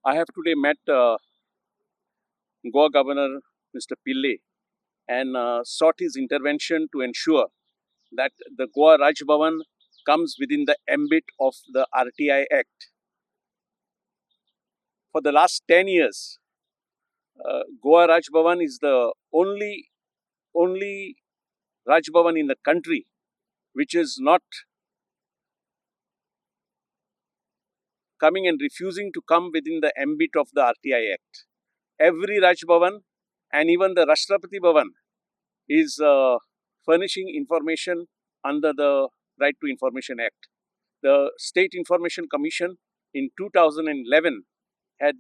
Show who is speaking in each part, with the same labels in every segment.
Speaker 1: I have today met Goa Governor Mr. Pillai and sought his intervention to ensure that the Goa Raj Bhavan comes within the ambit of the RTI Act. For the last 10 years, Goa Raj Bhavan is the only Raj Bhavan in the country which is not coming and refusing to come within the ambit of the RTI Act. Every Raj Bhavan and even the Rashtrapati Bhavan is furnishing information under the Right to Information Act. The State Information Commission in 2011 had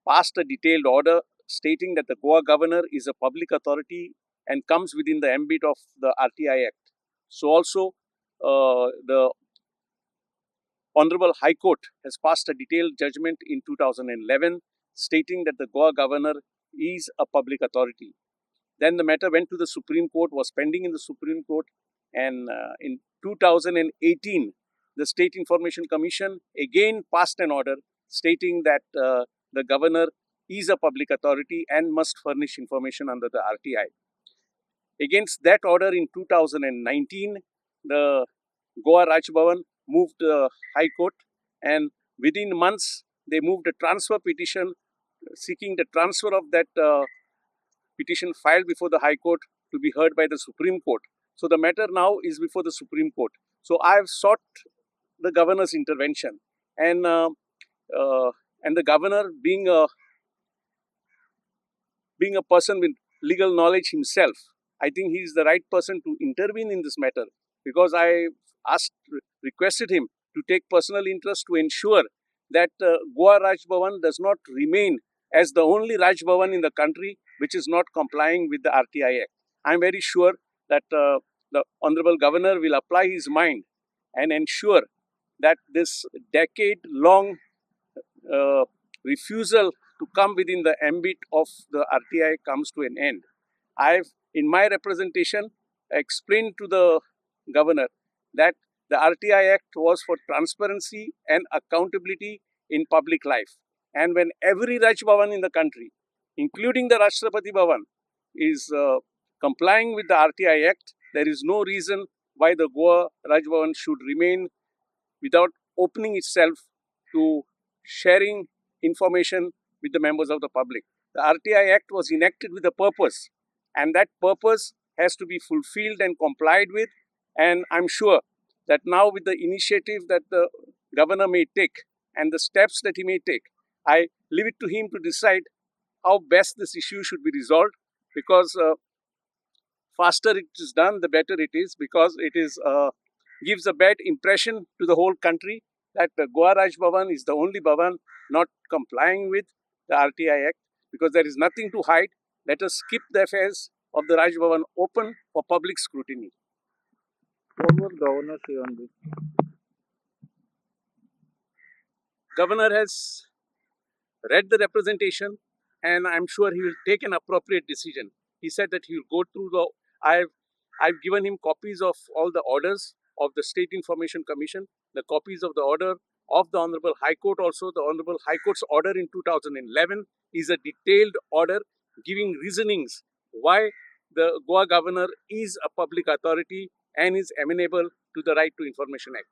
Speaker 1: passed a detailed order stating that the Goa Governor is a public authority and comes within the ambit of the RTI Act. So also the Honorable High Court has passed a detailed judgment in 2011 stating that the Goa Governor is a public authority. Then the matter went to the Supreme Court, was pending in the Supreme Court, and in 2018, the State Information Commission again passed an order stating that the governor is a public authority and must furnish information under the RTI. Against that order in 2019, the Goa Raj Bhavan moved the High Court, and within months they moved a transfer petition seeking the transfer of that petition filed before the High Court to be heard by the Supreme Court. So the matter now is before the Supreme Court. So I have sought the governor's intervention, and the governor being a person with legal knowledge himself, I think he is the right person to intervene in this matter, because I requested him to take personal interest to ensure that Goa Raj Bhavan does not remain as the only Raj Bhavan in the country which is not complying with the RTI Act. I am very sure that the Honorable Governor will apply his mind and ensure that this decade-long refusal to come within the ambit of the RTI comes to an end. I've, in my representation, explained to the governor that the RTI Act was for transparency and accountability in public life. And when every Raj Bhavan in the country, including the Rashtrapati Bhavan, is complying with the RTI Act, there is no reason why the Goa Raj Bhavan should remain without opening itself to sharing information with the members of the public. The RTI Act was enacted with a purpose, and that purpose has to be fulfilled and complied with. And I'm sure that now, with the initiative that the governor may take and the steps that he may take, I leave it to him to decide how best this issue should be resolved, because faster it is done, the better it is, because it is gives a bad impression to the whole country that the Goa Raj Bhavan is the only Bhavan not complying with the RTI Act, because there is nothing to hide. Let us keep the affairs of the Raj Bhavan open for public scrutiny.
Speaker 2: What will governor say on this?
Speaker 1: Governor has read the representation, and I'm sure he will take an appropriate decision. He said that he will go through the. I've given him copies of all the orders of the State Information Commission, the copies of the order of the Honorable High Court. Also, the Honorable High Court's order in 2011 is a detailed order giving reasonings why the Goa Governor is a public authority and is amenable to the Right to Information Act.